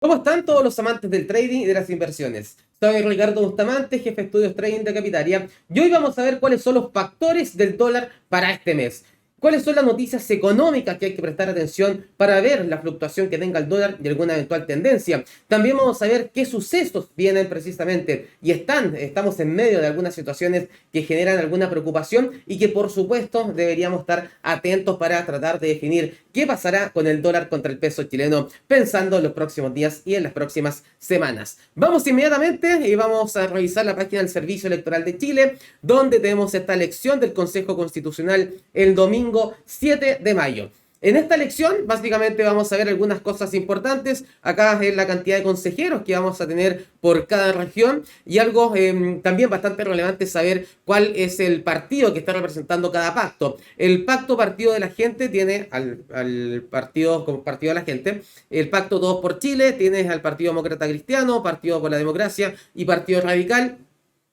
¿Cómo están todos los amantes del trading y de las inversiones? Soy Ricardo Bustamante, jefe de estudios trading de Capitaria, y hoy vamos a ver cuáles son los factores del dólar para este mes. ¿Cuáles son las noticias económicas que hay que prestar atención para ver la fluctuación que tenga el dólar y alguna eventual tendencia? También vamos a ver qué sucesos vienen precisamente y estamos en medio de algunas situaciones que generan alguna preocupación y que por supuesto deberíamos estar atentos para tratar de definir qué pasará con el dólar contra el peso chileno pensando en los próximos días y en las próximas semanas. Vamos inmediatamente y vamos a revisar la página del Servicio Electoral de Chile, donde tenemos esta elección del Consejo Constitucional el domingo 7 de mayo. En esta elección, básicamente vamos a ver algunas cosas importantes. Acá es la cantidad de consejeros que vamos a tener por cada región y algo también bastante relevante es saber cuál es el partido que está representando cada pacto. El pacto Partido de la Gente tiene al partido como Partido de la Gente. El pacto Todos por Chile tiene al Partido Demócrata Cristiano, Partido por la Democracia y Partido Radical.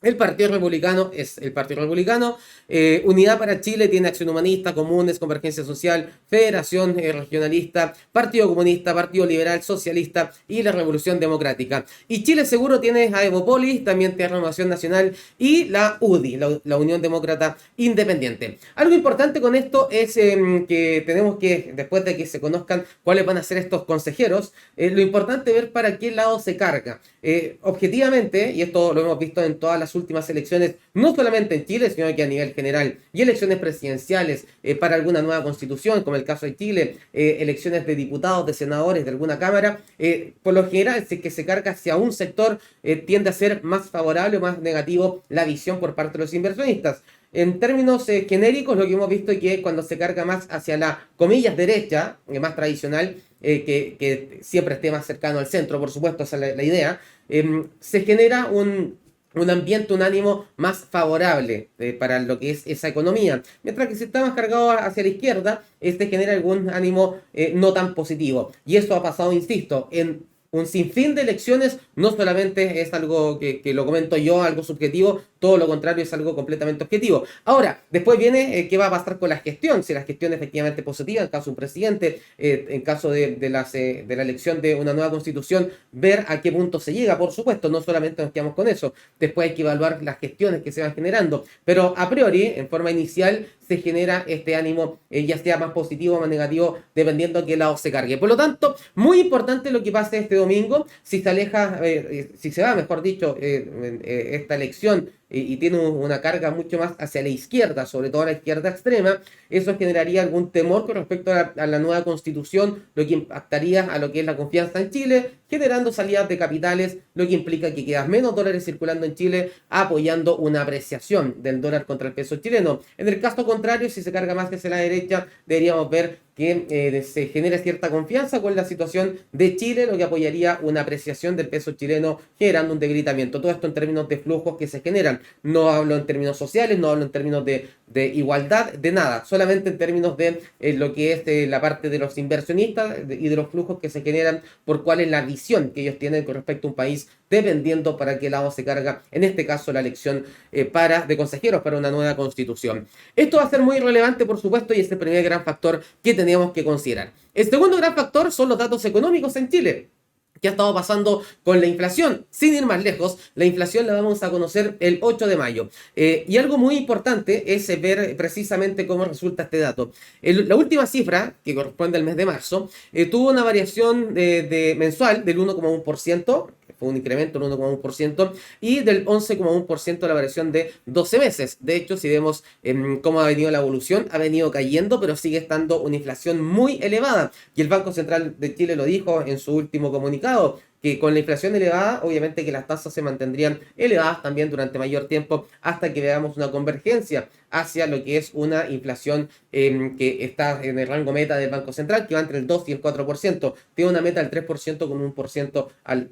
El Partido Republicano es el Partido Republicano. Unidad para Chile tiene Acción Humanista, Comunes, Convergencia Social, Federación Regionalista, Partido Comunista, Partido Liberal, Socialista y la Revolución Democrática. Y Chile Seguro tiene a Evopolis, también tiene Renovación Nacional y la UDI, la Unión Demócrata Independiente. Algo importante con esto es que tenemos que, después de que se conozcan cuáles van a ser estos consejeros, lo importante es ver para qué lado se carga. Objetivamente, y esto lo hemos visto en todas las últimas elecciones, no solamente en Chile, sino que a nivel general, y elecciones presidenciales para alguna nueva constitución, como el caso de Chile, elecciones de diputados, de senadores, de alguna cámara, por lo general, si es que se carga hacia un sector, tiende a ser más favorable o más negativo la visión por parte de los inversionistas. En términos genéricos, lo que hemos visto es que cuando se carga más hacia la, comillas, derecha, más tradicional, que siempre esté más cercano al centro, por supuesto, esa es la idea, se genera un ambiente, un ánimo más favorable para lo que es esa economía. Mientras que si está más cargado hacia la izquierda, este genera algún ánimo no tan positivo. Y esto ha pasado, insisto, en un sinfín de elecciones, no solamente es algo que lo comento yo, algo subjetivo, todo lo contrario es algo completamente objetivo. Ahora, después viene qué va a pasar con la gestión, si la gestión es efectivamente positiva, en caso de un presidente, en caso de la elección de una nueva constitución, ver a qué punto se llega, por supuesto, no solamente nos quedamos con eso, después hay que evaluar las gestiones que se van generando, pero a priori, en forma inicial, se genera este ánimo, ya sea más positivo o más negativo, dependiendo de qué lado se cargue. Por lo tanto, muy importante lo que pase este domingo, si se aleja, si se va, mejor dicho, esta elección y tiene una carga mucho más hacia la izquierda, sobre todo a la izquierda extrema, eso generaría algún temor con respecto a la nueva constitución, lo que impactaría a lo que es la confianza en Chile, generando salidas de capitales, lo que implica que quedan menos dólares circulando en Chile, apoyando una apreciación del dólar contra el peso chileno. En el caso contrario, si se carga más hacia la derecha, deberíamos ver que se genera cierta confianza con la situación de Chile, lo que apoyaría una apreciación del peso chileno, generando un debilitamiento. Todo esto en términos de flujos que se generan. No hablo en términos sociales, no hablo en términos de igualdad, de nada, solamente en términos de lo que es la parte de los inversionistas y de los flujos que se generan por cuál es la visión que ellos tienen con respecto a un país, dependiendo para qué lado se carga, en este caso, la elección de consejeros para una nueva constitución. Esto va a ser muy relevante, por supuesto, y es el primer gran factor que tenemos que considerar. El segundo gran factor son los datos económicos en Chile. ¿Qué ha estado pasando con la inflación? Sin ir más lejos, la inflación la vamos a conocer el 8 de mayo. Y algo muy importante es ver precisamente cómo resulta este dato. La última cifra, que corresponde al mes de marzo, tuvo una variación mensual del 1,1%, fue un incremento del 1,1%, y del 11,1% la variación de 12 meses. De hecho, si vemos cómo ha venido la evolución, ha venido cayendo, pero sigue estando una inflación muy elevada. Y el Banco Central de Chile lo dijo en su último comunicado, que con la inflación elevada, obviamente que las tasas se mantendrían elevadas también durante mayor tiempo hasta que veamos una convergencia hacia lo que es una inflación que está en el rango meta del Banco Central, que va entre el 2 y el 4%. Tiene una meta del 3% con un por ciento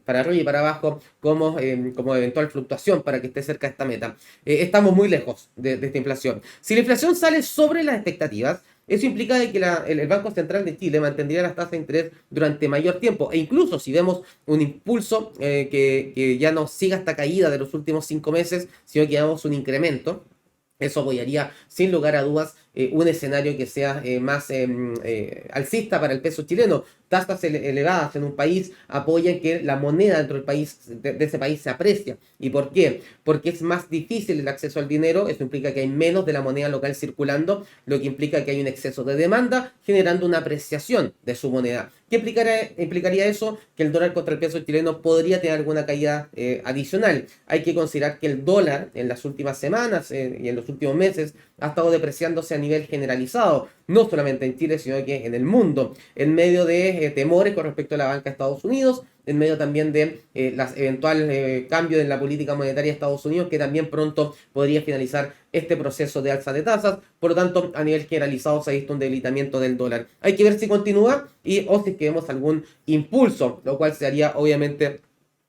para arriba y para abajo como eventual fluctuación para que esté cerca de esta meta. Estamos muy lejos de esta inflación. Si la inflación sale sobre las expectativas, eso implica de que el Banco Central de Chile mantendría las tasas de interés durante mayor tiempo e incluso si vemos un impulso que ya no siga esta caída de los últimos 5 meses, sino que veamos un incremento, eso apoyaría sin lugar a dudas un escenario que sea más alcista para el peso chileno. Tasas elevadas en un país apoyan que la moneda dentro del país, de ese país se aprecia. ¿Y por qué? Porque es más difícil el acceso al dinero, eso implica que hay menos de la moneda local circulando, lo que implica que hay un exceso de demanda, generando una apreciación de su moneda. ¿Qué implicaría eso? Que el dólar contra el peso chileno podría tener alguna caída adicional. Hay que considerar que el dólar en las últimas semanas y en los últimos meses ha estado depreciándose a nivel generalizado, no solamente en Chile, sino que en el mundo, en medio de temores con respecto a la banca de Estados Unidos, en medio también de las eventual cambio en la política monetaria de Estados Unidos, que también pronto podría finalizar este proceso de alza de tasas. Por lo tanto, a nivel generalizado se ha visto un debilitamiento del dólar. Hay que ver si continúa o si es que vemos algún impulso, lo cual sería obviamente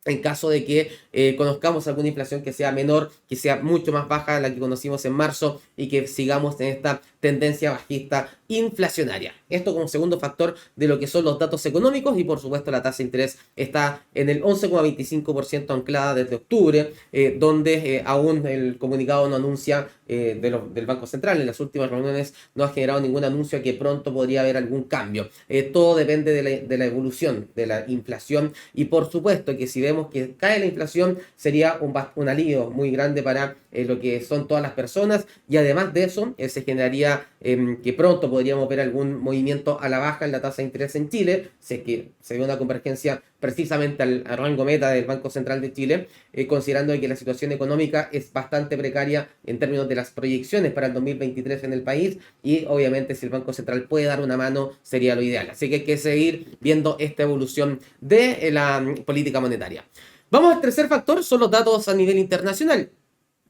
en caso de que conozcamos alguna inflación que sea menor, que sea mucho más baja de la que conocimos en marzo y que sigamos en esta tendencia bajista inflacionaria. Esto como segundo factor de lo que son los datos económicos y por supuesto la tasa de interés está en el 11,25% anclada desde octubre, donde aún el comunicado no anuncia del Banco Central. En las últimas reuniones no ha generado ningún anuncio a que pronto podría haber algún cambio. Todo depende de la evolución de la inflación y por supuesto que si vemos que cae la inflación sería un alivio muy grande para lo que son todas las personas y además de eso se generaría que pronto podríamos ver algún movimiento a la baja en la tasa de interés en Chile, si es que se ve una convergencia precisamente al rango meta del Banco Central de Chile, considerando que la situación económica es bastante precaria en términos de las proyecciones para el 2023 en el país y obviamente si el Banco Central puede dar una mano sería lo ideal. Así que hay que seguir viendo esta evolución de la política monetaria. Vamos al tercer factor, son los datos a nivel internacional.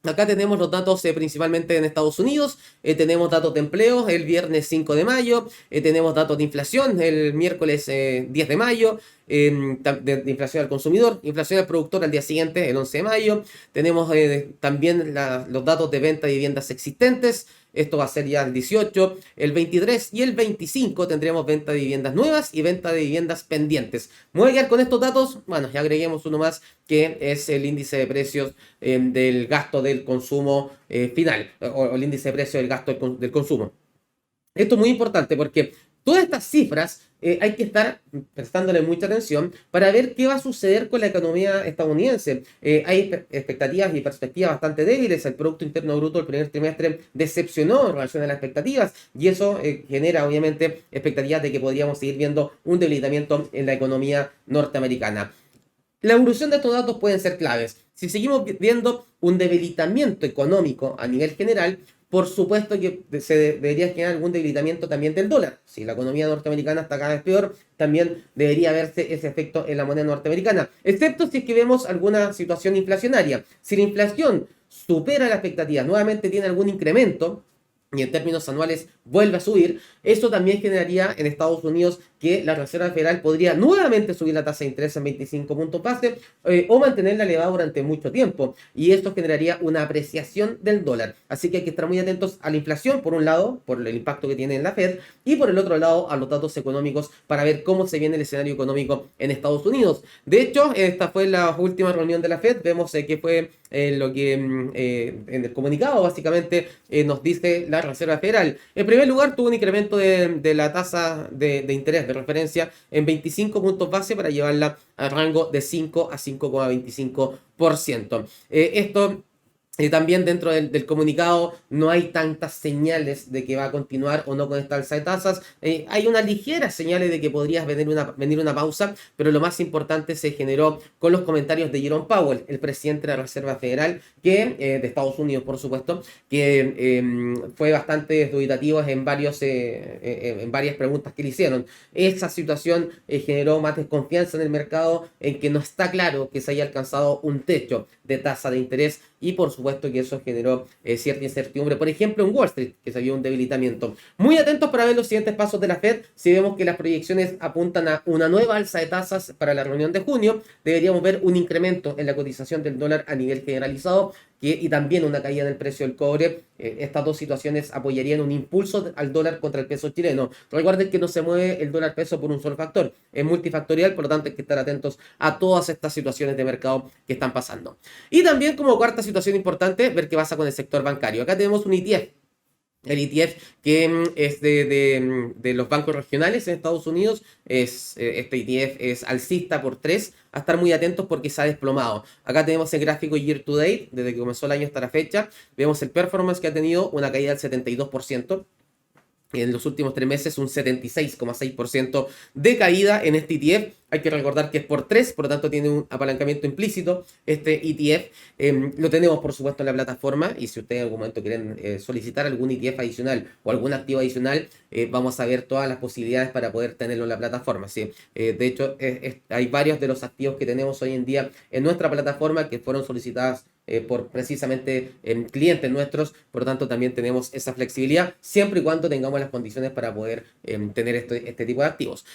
Acá tenemos los datos principalmente en Estados Unidos, tenemos datos de empleo el viernes 5 de mayo, tenemos datos de inflación el miércoles 10 de mayo, de inflación al consumidor, inflación al productor al día siguiente, el 11 de mayo, tenemos también los datos de venta de viviendas existentes, esto va a ser ya el 18, el 23 y el 25 tendremos venta de viviendas nuevas y venta de viviendas pendientes. Me voy a quedar con estos datos, bueno, ya agreguemos uno más que es el índice de precios del gasto del consumo final, o el índice de precio del gasto del consumo. Esto es muy importante porque todas estas cifras hay que estar prestándole mucha atención para ver qué va a suceder con la economía estadounidense. Hay expectativas y perspectivas bastante débiles. El Producto Interno Bruto del primer trimestre decepcionó en relación a las expectativas y eso genera obviamente expectativas de que podríamos seguir viendo un debilitamiento en la economía norteamericana. La evolución de estos datos pueden ser claves. Si seguimos viendo un debilitamiento económico a nivel general, por supuesto que se debería generar algún debilitamiento también del dólar. Si la economía norteamericana está cada vez peor, también debería verse ese efecto en la moneda norteamericana. Excepto si es que vemos alguna situación inflacionaria. Si la inflación supera la expectativa, nuevamente tiene algún incremento, y en términos anuales vuelve a subir, eso también generaría en Estados Unidos que la Reserva Federal podría nuevamente subir la tasa de interés en 25 puntos base o mantenerla elevada durante mucho tiempo. Y esto generaría una apreciación del dólar. Así que hay que estar muy atentos a la inflación, por un lado, por el impacto que tiene en la Fed, y por el otro lado, a los datos económicos para ver cómo se viene el escenario económico en Estados Unidos. De hecho, esta fue la última reunión de la Fed. Vemos que fue lo que en el comunicado básicamente nos dice la Reserva Federal. En primer lugar, tuvo un incremento de la tasa de interés de referencia en 25 puntos base para llevarla al rango de 5 a 5,25%. Esto también dentro del comunicado no hay tantas señales de que va a continuar o no con esta alza de tasas. Hay unas ligeras señales de que podría venir una pausa, pero lo más importante se generó con los comentarios de Jerome Powell, el presidente de la Reserva Federal, que de Estados Unidos, por supuesto, que fue bastante dubitativo en varias preguntas que le hicieron. Esa situación generó más desconfianza en el mercado, en que no está claro que se haya alcanzado un techo de tasa de interés y por supuesto que eso generó cierta incertidumbre, por ejemplo en Wall Street, que se vio un debilitamiento. Muy atentos para ver los siguientes pasos de la Fed. Si vemos que las proyecciones apuntan a una nueva alza de tasas para la reunión de junio, deberíamos ver un incremento en la cotización del dólar a nivel generalizado y también una caída en el precio del cobre. Estas dos situaciones apoyarían un impulso al dólar contra el peso chileno. Recuerden que no se mueve el dólar peso por un solo factor, es multifactorial, por lo tanto hay que estar atentos a todas estas situaciones de mercado que están pasando. Y también como cuarta situación importante, ver qué pasa con el sector bancario. Acá tenemos un ETF El ETF que es de los bancos regionales en Estados Unidos, este ETF es alcista por 3, a estar muy atentos porque se ha desplomado. Acá tenemos el gráfico year to date, desde que comenzó el año hasta la fecha, vemos el performance que ha tenido una caída del 72%. En los últimos 3 meses un 76,6% de caída en este ETF. Hay que recordar que es por 3, por lo tanto tiene un apalancamiento implícito este ETF. Lo tenemos por supuesto en la plataforma y si ustedes en algún momento quieren solicitar algún ETF adicional o algún activo adicional, vamos a ver todas las posibilidades para poder tenerlo en la plataforma. ¿Sí? De hecho, hay varios de los activos que tenemos hoy en día en nuestra plataforma que fueron solicitadas por precisamente clientes nuestros, por lo tanto también tenemos esa flexibilidad, siempre y cuando tengamos las condiciones para poder tener este tipo de activos.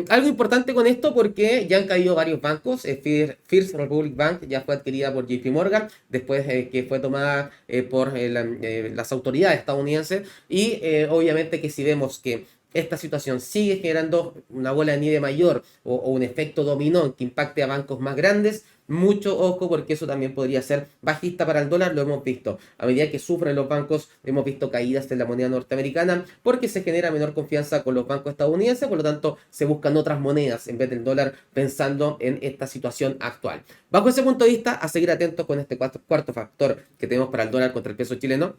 Algo importante con esto porque ya han caído varios bancos, First Republic Bank ya fue adquirida por JP Morgan, después que fue tomada por las autoridades estadounidenses y obviamente que si vemos que esta situación sigue generando una bola de nieve mayor o un efecto dominó que impacte a bancos más grandes, mucho ojo porque eso también podría ser bajista para el dólar, lo hemos visto. A medida que sufren los bancos, hemos visto caídas en la moneda norteamericana porque se genera menor confianza con los bancos estadounidenses, por lo tanto se buscan otras monedas en vez del dólar pensando en esta situación actual. Bajo ese punto de vista, a seguir atentos con este cuarto factor que tenemos para el dólar contra el peso chileno,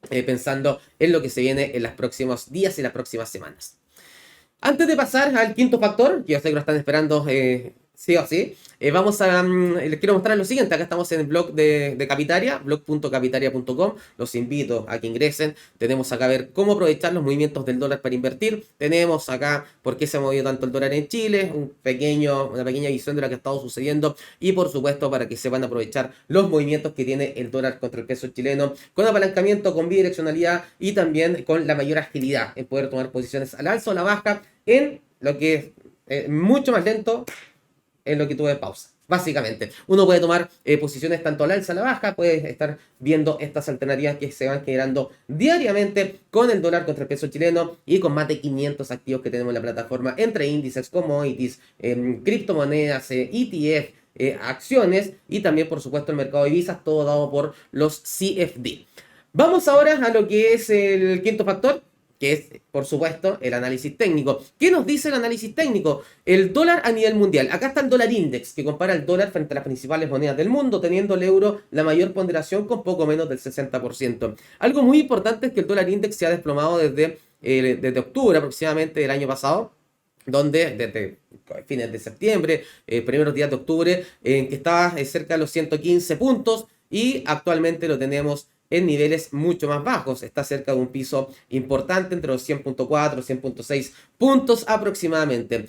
pensando en lo que se viene en los próximos días y las próximas semanas. Antes de pasar al quinto factor, que yo sé que lo están esperando sí o sí, les quiero mostrar lo siguiente. Acá estamos en el blog de Capitaria, blog.capitaria.com. Los invito a que ingresen. Tenemos acá a ver cómo aprovechar los movimientos del dólar para invertir. Tenemos acá por qué se ha movido tanto el dólar en Chile, una pequeña visión de lo que ha estado sucediendo y por supuesto para que sepan aprovechar los movimientos que tiene el dólar contra el peso chileno con apalancamiento, con bidireccionalidad y también con la mayor agilidad en poder tomar posiciones al alza o a la baja en lo que es mucho más lento en lo que tuve pausa. Básicamente, uno puede tomar posiciones tanto al alza a la baja, puede estar viendo estas alternativas que se van generando diariamente con el dólar contra el peso chileno y con más de 500 activos que tenemos en la plataforma, entre índices, commodities, criptomonedas, ETF, acciones y también, por supuesto, el mercado de divisas, todo dado por los CFD. Vamos ahora a lo que es el quinto factor, que es, por supuesto, el análisis técnico. ¿Qué nos dice el análisis técnico? El dólar a nivel mundial. Acá está el dólar index, que compara el dólar frente a las principales monedas del mundo, teniendo el euro la mayor ponderación con poco menos del 60%. Algo muy importante es que el dólar index se ha desplomado desde octubre aproximadamente del año pasado, donde desde fines de septiembre, primeros días de octubre, que estaba cerca de los 115 puntos y actualmente lo tenemos en niveles mucho más bajos. Está cerca de un piso importante entre los 100.4, 100.6 puntos aproximadamente.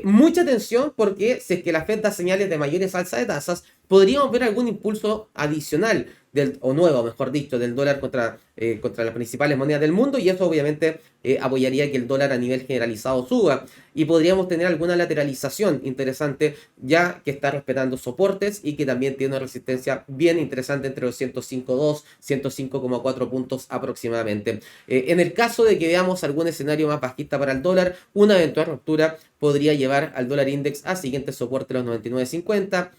Mucha atención porque si es que la Fed da señales de mayores alzas de tasas, podríamos ver algún impulso adicional o nuevo, mejor dicho, del dólar contra las principales monedas del mundo y eso obviamente apoyaría que el dólar a nivel generalizado suba y podríamos tener alguna lateralización interesante ya que está respetando soportes y que también tiene una resistencia bien interesante entre los 105.2, 105,4 puntos aproximadamente. En el caso de que veamos algún escenario más bajista para el dólar, una eventual ruptura podría llevar al dólar index a siguientes soportes los 99.50,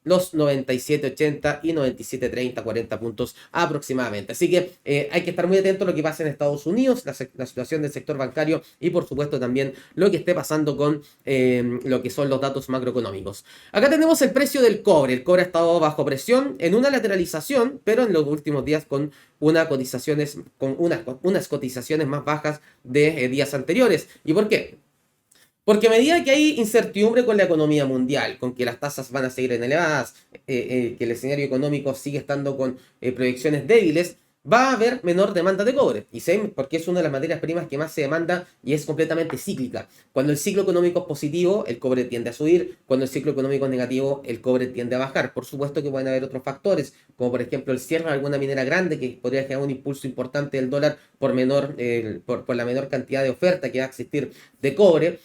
los 97.80 y 97.30, 40 puntos aproximadamente. Así que hay que estar muy atento a lo que pasa en Estados Unidos, la situación del sector bancario y por supuesto también lo que esté pasando con lo que son los datos macroeconómicos. Acá tenemos el precio del cobre. El cobre ha estado bajo presión en una lateralización, pero en los últimos días con unas cotizaciones más bajas de días anteriores. ¿Y por qué? Porque a medida que hay incertidumbre con la economía mundial, con que las tasas van a seguir elevadas, que el escenario económico sigue estando con proyecciones débiles, va a haber menor demanda de cobre. Y sé porque es una de las materias primas que más se demanda y es completamente cíclica. Cuando el ciclo económico es positivo, el cobre tiende a subir. Cuando el ciclo económico es negativo, el cobre tiende a bajar. Por supuesto que pueden haber otros factores, como por ejemplo el cierre de alguna minera grande que podría generar un impulso importante del dólar por la menor cantidad de oferta que va a existir de cobre,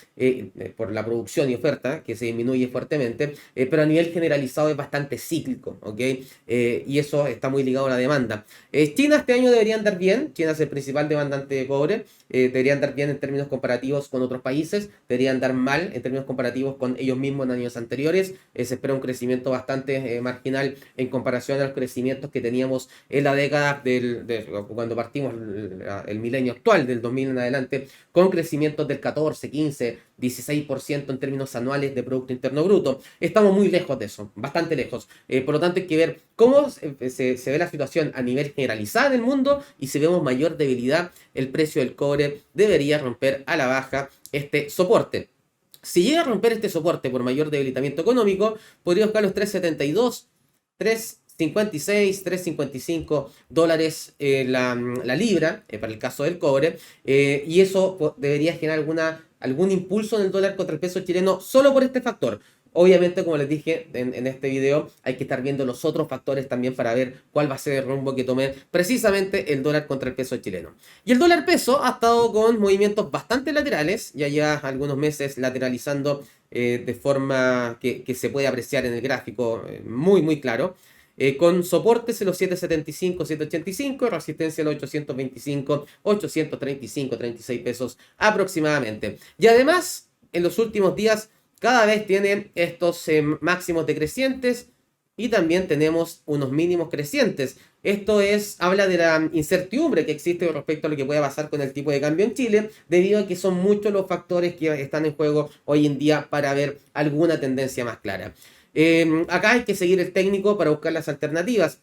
por la producción y oferta que se disminuye fuertemente, pero a nivel generalizado es bastante cíclico, ¿ok? Y eso está muy ligado a la demanda. China China este año debería andar bien. China es el principal demandante de cobre. Debería andar bien en términos comparativos con otros países. Debería andar mal en términos comparativos con ellos mismos en años anteriores. Se espera un crecimiento bastante marginal en comparación a los crecimientos que teníamos en la década cuando partimos el milenio actual, del 2000 en adelante, con crecimientos del 14, 15, 16% en términos anuales de Producto Interno Bruto. Estamos muy lejos de eso, bastante lejos. Por lo tanto, hay que ver cómo se ve la situación a nivel generalizado en el mundo, y si vemos mayor debilidad, el precio del cobre debería romper a la baja este soporte. Si llega a romper este soporte por mayor debilitamiento económico, podría buscar los 3.72, 3.56, 3.55 dólares la libra, para el caso del cobre, y eso debería generar algún impulso en el dólar contra el peso chileno solo por este factor. Obviamente, como les dije en este video, hay que estar viendo los otros factores también para ver cuál va a ser el rumbo que tome precisamente el dólar contra el peso chileno. Y el dólar peso ha estado con movimientos bastante laterales, ya lleva algunos meses lateralizando de forma que se puede apreciar en el gráfico muy claro. Con soportes en los 775, 785, resistencia en los 825, 835, 36 pesos aproximadamente. Y además, en los últimos días, cada vez tiene estos máximos decrecientes, y también tenemos unos mínimos crecientes. Esto habla de la incertidumbre que existe respecto a lo que pueda pasar con el tipo de cambio en Chile, debido a que son muchos los factores que están en juego hoy en día para ver alguna tendencia más clara. Acá hay que seguir el técnico para buscar las alternativas.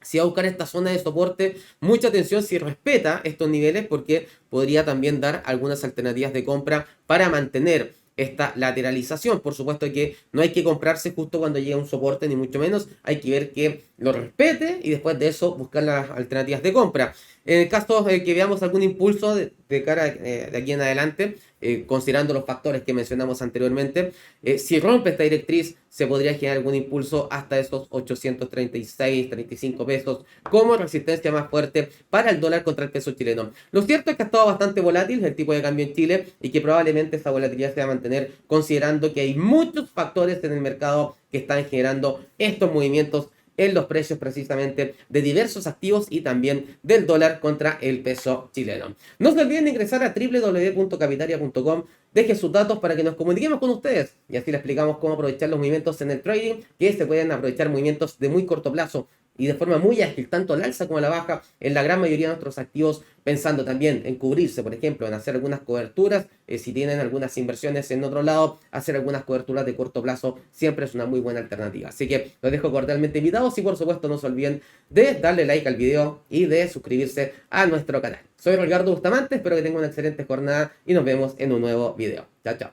Si va a buscar esta zona de soporte, mucha atención si respeta estos niveles, porque podría también dar algunas alternativas de compra para mantener esta lateralización. Por supuesto que no hay que comprarse justo cuando llega un soporte, ni mucho menos. Hay que ver que lo respete y después de eso buscar las alternativas de compra. En el caso de que veamos algún impulso de cara de aquí en adelante, considerando los factores que mencionamos anteriormente, si rompe esta directriz, se podría generar algún impulso hasta esos 836, 35 pesos como resistencia más fuerte para el dólar contra el peso chileno. Lo cierto es que ha estado bastante volátil el tipo de cambio en Chile, y que probablemente esa volatilidad se va a mantener, considerando que hay muchos factores en el mercado que están generando estos movimientos en los precios precisamente de diversos activos y también del dólar contra el peso chileno. No se olviden de ingresar a www.capitalia.com, deje sus datos para que nos comuniquemos con ustedes y así les explicamos cómo aprovechar los movimientos en el trading, que se pueden aprovechar movimientos de muy corto plazo y de forma muy ágil, tanto al alza como a la baja, en la gran mayoría de nuestros activos, pensando también en cubrirse, por ejemplo, en hacer algunas coberturas, si tienen algunas inversiones en otro lado, hacer algunas coberturas de corto plazo siempre es una muy buena alternativa. Así que los dejo cordialmente invitados, y por supuesto no se olviden de darle like al video y de suscribirse a nuestro canal. Soy Ricardo Bustamante, espero que tengan una excelente jornada y nos vemos en un nuevo video. Chao, chao.